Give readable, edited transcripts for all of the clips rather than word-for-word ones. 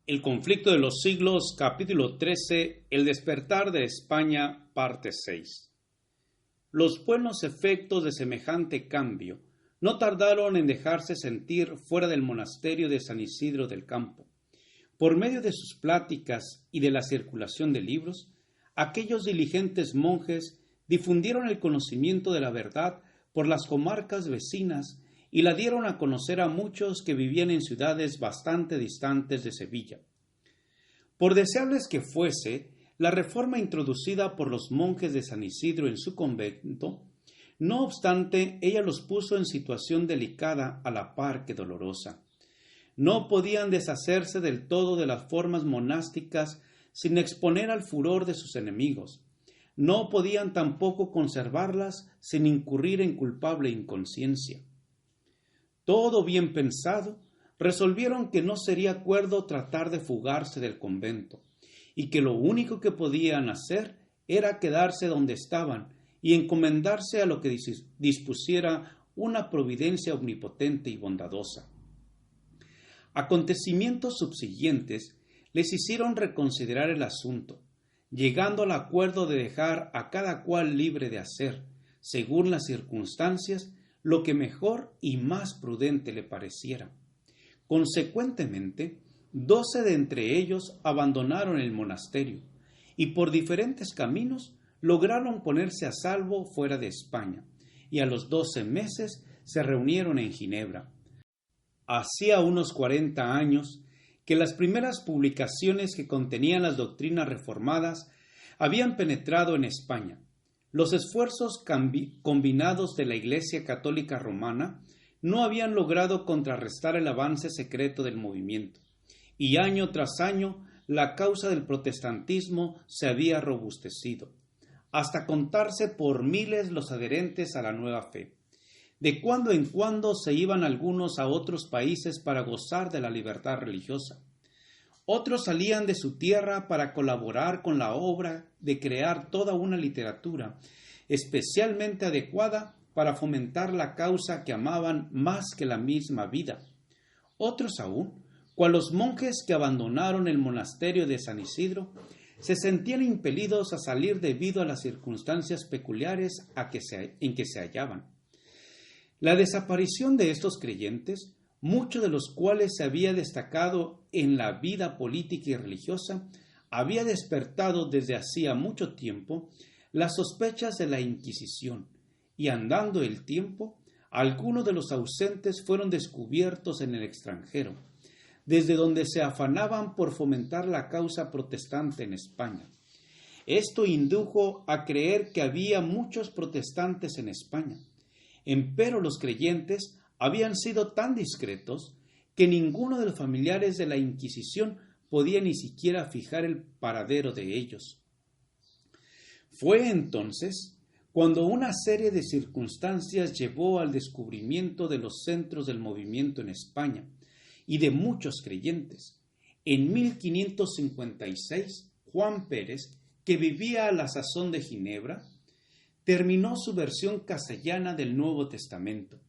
El conflicto de los siglos, capítulo 13, El despertar de España, parte 6. Los buenos efectos de semejante cambio no tardaron en dejarse sentir fuera del monasterio de San Isidro del Campo. Por medio de sus pláticas y de la circulación de libros, aquellos diligentes monjes difundieron el conocimiento de la verdad por las comarcas vecinas y la dieron a conocer a muchos que vivían en ciudades bastante distantes de Sevilla. Por deseables que fuese, la reforma introducida por los monjes de San Isidro en su convento, no obstante, ella los puso en situación delicada a la par que dolorosa. No podían deshacerse del todo de las formas monásticas sin exponer al furor de sus enemigos. No podían tampoco conservarlas sin incurrir en culpable inconsciencia. Todo bien pensado, resolvieron que no sería cuerdo tratar de fugarse del convento, y que lo único que podían hacer era quedarse donde estaban y encomendarse a lo que dispusiera una providencia omnipotente y bondadosa. Acontecimientos subsiguientes les hicieron reconsiderar el asunto, llegando al acuerdo de dejar a cada cual libre de hacer, según las circunstancias, lo que mejor y más prudente le pareciera. Consecuentemente, 12 de entre ellos abandonaron el monasterio y por diferentes caminos lograron ponerse a salvo fuera de España, y a los 12 meses se reunieron en Ginebra. Hacía unos 40 años que las primeras publicaciones que contenían las doctrinas reformadas habían penetrado en España. Los esfuerzos combinados de la Iglesia Católica Romana no habían logrado contrarrestar el avance secreto del movimiento, y año tras año la causa del protestantismo se había robustecido, hasta contarse por miles los adherentes a la nueva fe. De cuando en cuando se iban algunos a otros países para gozar de la libertad religiosa. Otros salían de su tierra para colaborar con la obra de crear toda una literatura especialmente adecuada para fomentar la causa que amaban más que la misma vida. Otros aún, cual los monjes que abandonaron el monasterio de San Isidro, se sentían impelidos a salir debido a las circunstancias peculiares en que se hallaban. La desaparición de estos creyentes, muchos de los cuales se había destacado en la vida política y religiosa, había despertado desde hacía mucho tiempo las sospechas de la Inquisición, y andando el tiempo, algunos de los ausentes fueron descubiertos en el extranjero, desde donde se afanaban por fomentar la causa protestante en España. Esto indujo a creer que había muchos protestantes en España. Empero los creyentes habían sido tan discretos que ninguno de los familiares de la Inquisición podía ni siquiera fijar el paradero de ellos. Fue entonces cuando una serie de circunstancias llevó al descubrimiento de los centros del movimiento en España y de muchos creyentes. En 1556, Juan Pérez, que vivía a la sazón de Ginebra, terminó su versión castellana del Nuevo Testamento.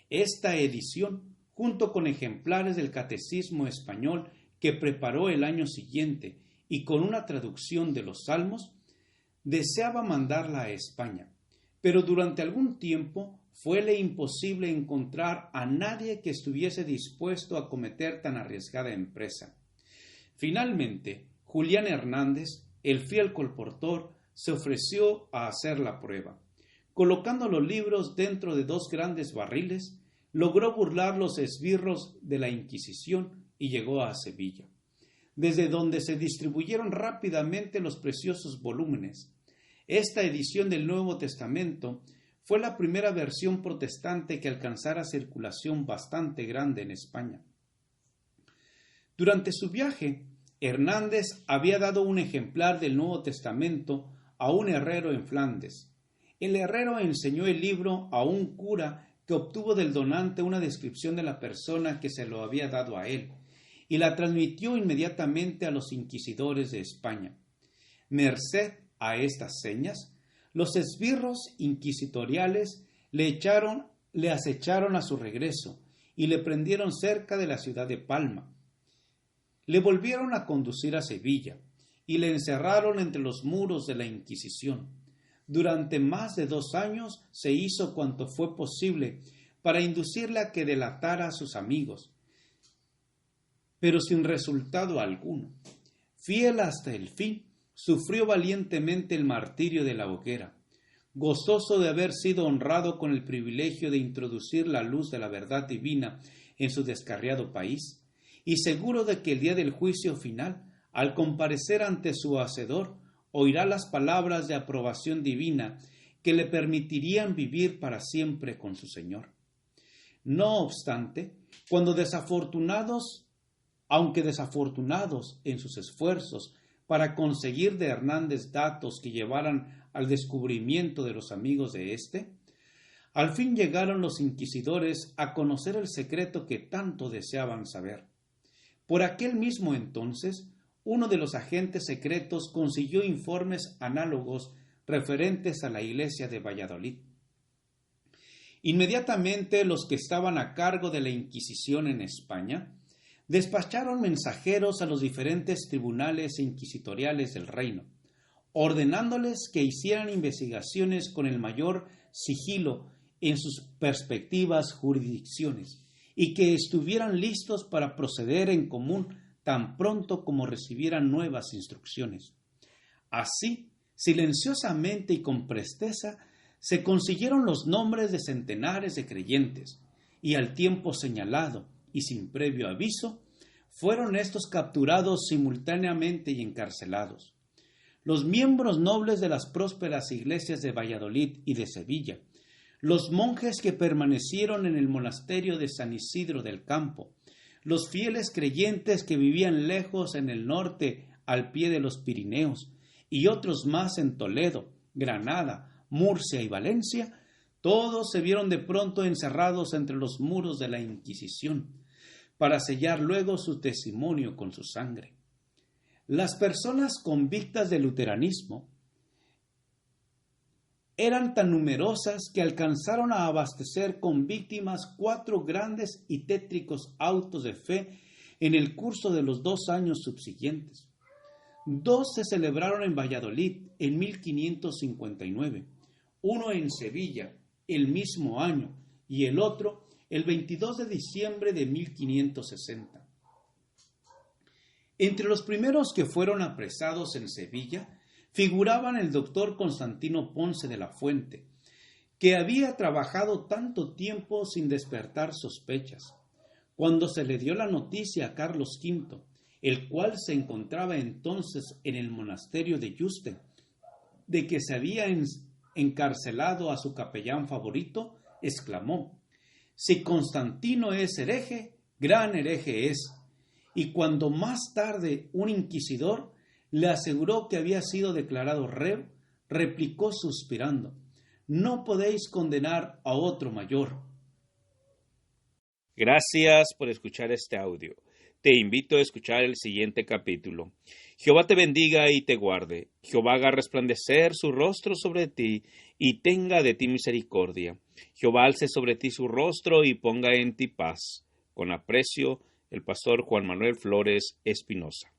Esta edición, junto con ejemplares del Catecismo español que preparó el año siguiente y con una traducción de los Salmos, deseaba mandarla a España, pero durante algún tiempo fuele imposible encontrar a nadie que estuviese dispuesto a acometer tan arriesgada empresa. Finalmente, Julián Hernández, el fiel colportor, se ofreció a hacer la prueba. Colocando los libros dentro de 2 grandes barriles, logró burlar los esbirros de la Inquisición y llegó a Sevilla, desde donde se distribuyeron rápidamente los preciosos volúmenes. Esta edición del Nuevo Testamento fue la primera versión protestante que alcanzara circulación bastante grande en España. Durante su viaje, Hernández había dado un ejemplar del Nuevo Testamento a un herrero en Flandes. El herrero enseñó el libro a un cura que obtuvo del donante una descripción de la persona que se lo había dado a él, y la transmitió inmediatamente a los inquisidores de España. Merced a estas señas, los esbirros inquisitoriales le acecharon a su regreso y le prendieron cerca de la ciudad de Palma. le volvieron a conducir a Sevilla y le encerraron entre los muros de la Inquisición. Durante más de 2 años se hizo cuanto fue posible para inducirle a que delatara a sus amigos, pero sin resultado alguno. Fiel hasta el fin, sufrió valientemente el martirio de la hoguera, gozoso de haber sido honrado con el privilegio de introducir la luz de la verdad divina en su descarriado país, y seguro de que el día del juicio final, al comparecer ante su Hacedor, oirá las palabras de aprobación divina que le permitirían vivir para siempre con su Señor. No obstante, aunque desafortunados en sus esfuerzos para conseguir de Hernández datos que llevaran al descubrimiento de los amigos de éste, al fin llegaron los inquisidores a conocer el secreto que tanto deseaban saber. Por aquel mismo entonces, uno de los agentes secretos consiguió informes análogos referentes a la iglesia de Valladolid. Inmediatamente los que estaban a cargo de la Inquisición en España despacharon mensajeros a los diferentes tribunales inquisitoriales del reino, ordenándoles que hicieran investigaciones con el mayor sigilo en sus respectivas jurisdicciones y que estuvieran listos para proceder en común tan pronto como recibieran nuevas instrucciones. Así, silenciosamente y con presteza, se consiguieron los nombres de centenares de creyentes, y al tiempo señalado y sin previo aviso, fueron estos capturados simultáneamente y encarcelados. Los miembros nobles de las prósperas iglesias de Valladolid y de Sevilla, los monjes que permanecieron en el monasterio de San Isidro del Campo, los fieles creyentes que vivían lejos en el norte al pie de los Pirineos, y otros más en Toledo, Granada, Murcia y Valencia, todos se vieron de pronto encerrados entre los muros de la Inquisición, para sellar luego su testimonio con su sangre. Las personas convictas del luteranismo eran tan numerosas que alcanzaron a abastecer con víctimas 4 grandes y tétricos autos de fe en el curso de los 2 años subsiguientes. 2 se celebraron en Valladolid en 1559, uno en Sevilla el mismo año y el otro el 22 de diciembre de 1560. Entre los primeros que fueron apresados en Sevilla figuraban el doctor Constantino Ponce de la Fuente, que había trabajado tanto tiempo sin despertar sospechas. Cuando se le dio la noticia a Carlos V, el cual se encontraba entonces en el monasterio de Yuste, de que se había encarcelado a su capellán favorito, exclamó: «Si Constantino es hereje, gran hereje es». Y cuando más tarde un inquisidor le aseguró que había sido declarado reo, replicó suspirando: «No podéis condenar a otro mayor». Gracias por escuchar este audio. Te invito a escuchar el siguiente capítulo. Jehová te bendiga y te guarde. Jehová haga resplandecer su rostro sobre ti y tenga de ti misericordia. Jehová alce sobre ti su rostro y ponga en ti paz. Con aprecio, el pastor Juan Manuel Flores Espinosa.